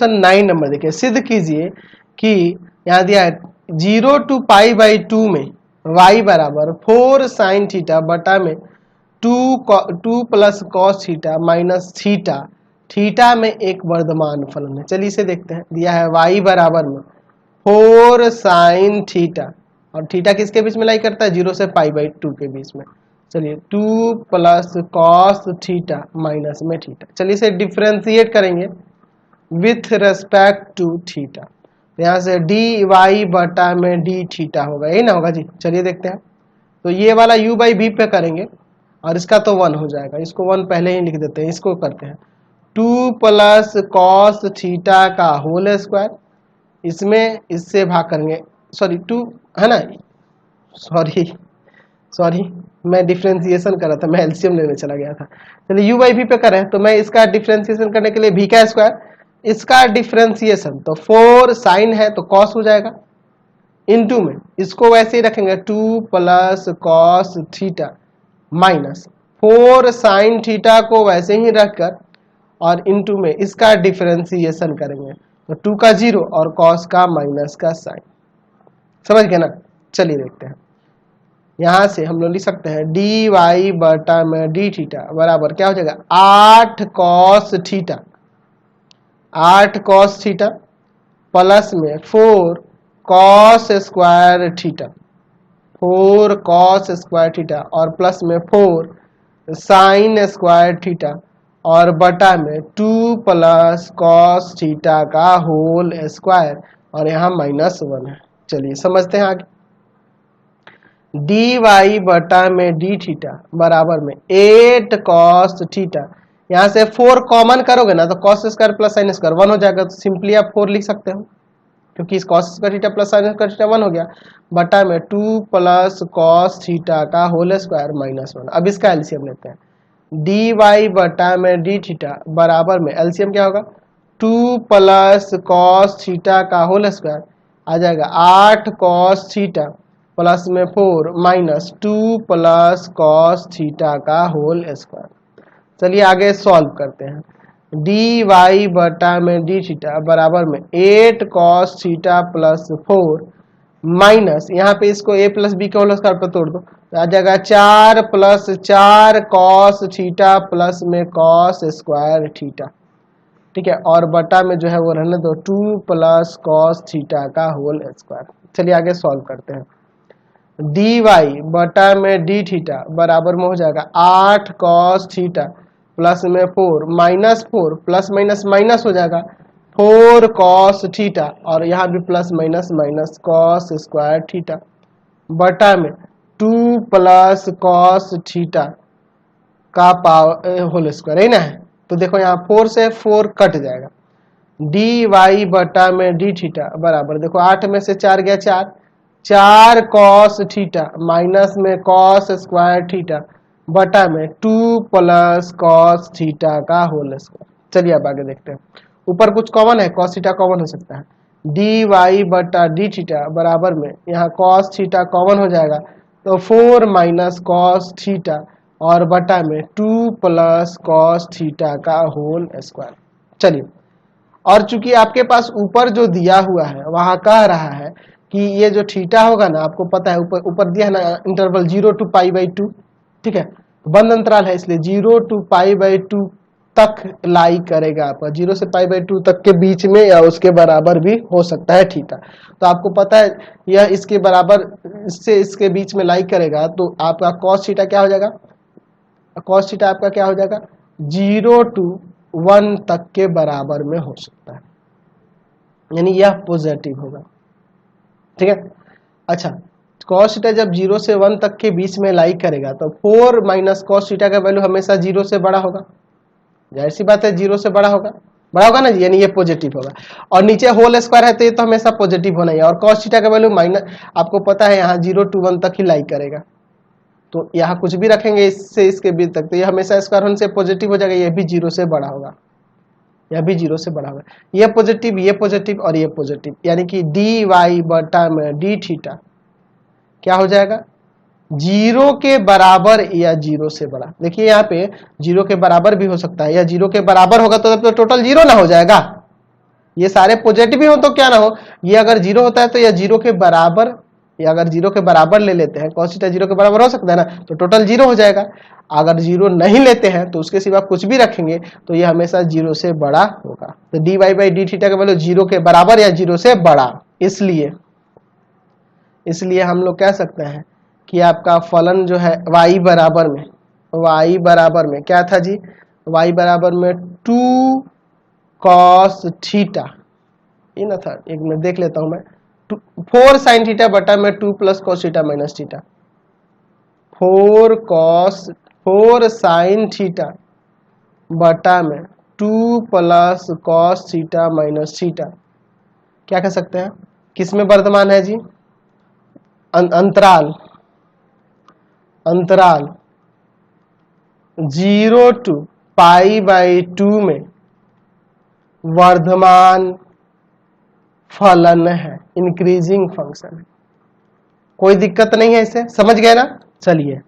Question 9 number देखिए, सिद्ध कीजिए कि यहाँ दिया है 0 to π/2 में y बराबर 4 sin थीटा बटा में 2 plus cos theta minus theta, theta में एक वर्धमान फलन है। चलिए इसे देखते हैं। दिया है y बराबर में 4 sin थीटा, और थीटा किसके बीच में लाई करता है? 0 से π/2 के बीच में। चलिए 2 प्लस कॉस थीटा माइनस में थीटा। चलिए इसे डिफ्रेंशिएट करेंगे विथ रेस्पेक्ट टू थीटा, तो यहाँ से डी वाई बटा में डी थीटा होगा, यही ना होगा जी। चलिए देखते हैं। तो ये वाला u बाई v पे करेंगे और इसका तो 1 हो जाएगा, इसको 1 पहले ही लिख देते हैं। इसको करते हैं 2 प्लस कॉस थीटा का होल स्क्वायर, इसमें इससे भाग करेंगे, सॉरी 2 है ना, सॉरी मैं डिफ्रेंसिएशन कर रहा था, मैं एलसीएम लेने चला गया था। चलिए u बाई v पे करें तो मैं इसका डिफ्रेंसिएशन करने के लिए v का स्क्वायर, इसका डिफ्रेंसिएशन तो 4 साइन है तो कॉस हो जाएगा, इनटू में इसको वैसे ही रखेंगे 2 plus cos theta minus 4 sine theta को वैसे ही रखकर और इनटू में इसका डिफ्रेंसिएशन करेंगे तो 2 का 0 और कॉस का माइनस का साइन। समझ गए ना? चलिए देखते हैं। यहां से हम लोग लिख सकते हैं डी वाई बटा में डी थीटा बराबर क्या हो जाएगा? 8 cos theta, 8 cos theta plus में 4 cos square theta, 4 cos square theta और प्लस में 4 साइन स्क्वायर थीटा और बटा में 2 प्लस कॉस थीटा का होल स्क्वायर, और यहाँ -1 है। चलिए समझते हैं आगे। डी वाई बटा में डी थीटा बराबर में 8 कॉस थीटा, यहाँ से 4 कॉमन करोगे ना तो cos square plus sine square 1 हो जाएगा, तो सिंपली आप 4 लिख सकते हो क्योंकि इस cos square theta plus sine square theta 1 हो गया, बटा में 2 प्लस कॉस थीटा का होल स्क्वायर -1। अब इसका एलसीएम लेते हैं। डी वाई बटा में डी थीटा बराबर में एलसीएम क्या होगा? 2 प्लस कॉस थीटा का होल स्क्वायर आ जाएगा 8 कॉस थीटा प्लस में 4 माइनस 2 प्लस कॉस थीटा का होल स्क्वायर। चलिए आगे सॉल्व करते हैं। डी वाई बटा में डी थीटा बराबर में 8 कॉस थीटा प्लस 4 माइनस, यहाँ पे इसको a प्लस बी के होल स्क्वायर पर तोड़ दो तो आ जाएगा 4 प्लस 4 कॉस थीटा प्लस में कॉस स्क्वायर थीटा, ठीक है, और बटा में जो है वो रहने दो 2 प्लस कॉस थीटा का होल स्क्वायर। चलिए आगे सॉल्व करते हैं। डी वाई बटा में डी थीटा बराबर में हो जाएगा 8 कॉस थीटा प्लस में 4 माइनस 4 प्लस माइनस माइनस हो जाएगा 4 कॉस थीटा, और यहाँ भी plus minus minus cos square theta बटा में 2 प्लस कॉस थीटा का पावर होल स्क्वायर, है ना है। तो देखो यहाँ 4 से 4 कट जाएगा। डी वाई बटा में डी थीटा बराबर देखो 8 में से 4 गया 4 कॉस थीटा माइनस में कॉस स्क्वायर थीटा बटा में 2 प्लस कॉस थीटा का होल स्क्वायर। चलिए अब आगे देखते हैं। ऊपर कुछ कॉमन है, कॉस थीटा कॉमन हो सकता है। डी वाई बटा डी थीटा बराबर में यहाँ कॉस थीटा कॉमन हो जाएगा तो 4 माइनस कॉस थीटा और बटा में 2 प्लस कॉस थीटा का होल स्क्वायर। चलिए, और चूंकि आपके पास ऊपर जो दिया हुआ है वहां कह रहा है कि ये जो थीटा होगा ना, आपको पता है ऊपर दिया है ना इंटरवल 0 to π/2, ठीक है, बंद अंतराल है इसलिए 0 to π/2 तक लाई करेगा आपका, 0 से π/2 तक के बीच में या उसके बराबर भी हो सकता है थीटा। तो आपको पता है यह इसके बराबर, इससे इसके बीच में लाई करेगा तो आपका कॉस थीटा क्या हो जाएगा? कॉस थीटा आपका क्या हो जाएगा? 0 to 1 तक के बराबर में हो सकता है, यानी यह पॉजिटिव होगा, ठीक है। अच्छा, कॉस थीटा जब 0 से 1 तक के बीच में लाई करेगा तो 4 माइनस कॉस थीटा का वैल्यू हमेशा 0 से बड़ा होगा, जाहिर सी बात है 0 से बड़ा होगा ना जी, यानी ये पॉजिटिव होगा। और नीचे होल स्क्वायर है तो ये तो हमेशा पॉजिटिव होना ही है, और कॉस थीटा का वैल्यू माइनस, आपको पता है यहाँ 0 to 1 तक ही लाई करेगा, तो यहाँ कुछ भी रखेंगे इससे इसके बीच तक तो ये हमेशा स्क्वायर होने से पॉजिटिव हो जाएगा, ये भी 0 से बड़ा होगा, यह भी 0 से बड़ा होगा। ये पॉजिटिव और ये पॉजिटिव, यानी कि डी वाई बटा में डी थीटा क्या हो जाएगा? 0 के बराबर या 0 से बड़ा। देखिए यहाँ पे 0 के बराबर भी हो सकता है, या 0 के बराबर होगा तो टोटल 0 ना हो जाएगा, ये सारे पॉजिटिव ही हो तो क्या ना हो, ये अगर जीरो होता है तो यह जीरो के बराबर, या अगर जीरो के बराबर ले लेते हैं, cos थीटा जीरो के बराबर हो सकता है ना, तो टोटल जीरो हो जाएगा। अगर जीरो नहीं लेते हैं तो उसके सिवा कुछ भी रखेंगे तो ये हमेशा जीरो से बड़ा होगा। तो dy बाई डी थीटा का वैल्यू जीरो के बराबर या जीरो से बड़ा, इसलिए हम लोग कह सकते हैं कि आपका फलन जो है y बराबर में क्या था जी, y बराबर में 2 cos थीटा, ये ना था, एक मिनट देख लेता हूं मैं, 4 sin थीटा बटा में 2 plus cos theta minus theta, 4 sin theta बटा में 2 plus cos theta minus theta, क्या कह सकते हैं, किसमें वर्तमान है जी, अंतराल 0 to पाई बाई 2 में वर्धमान फलन है, इंक्रीजिंग फंक्शन है। कोई दिक्कत नहीं है, इसे समझ गए ना। चलिए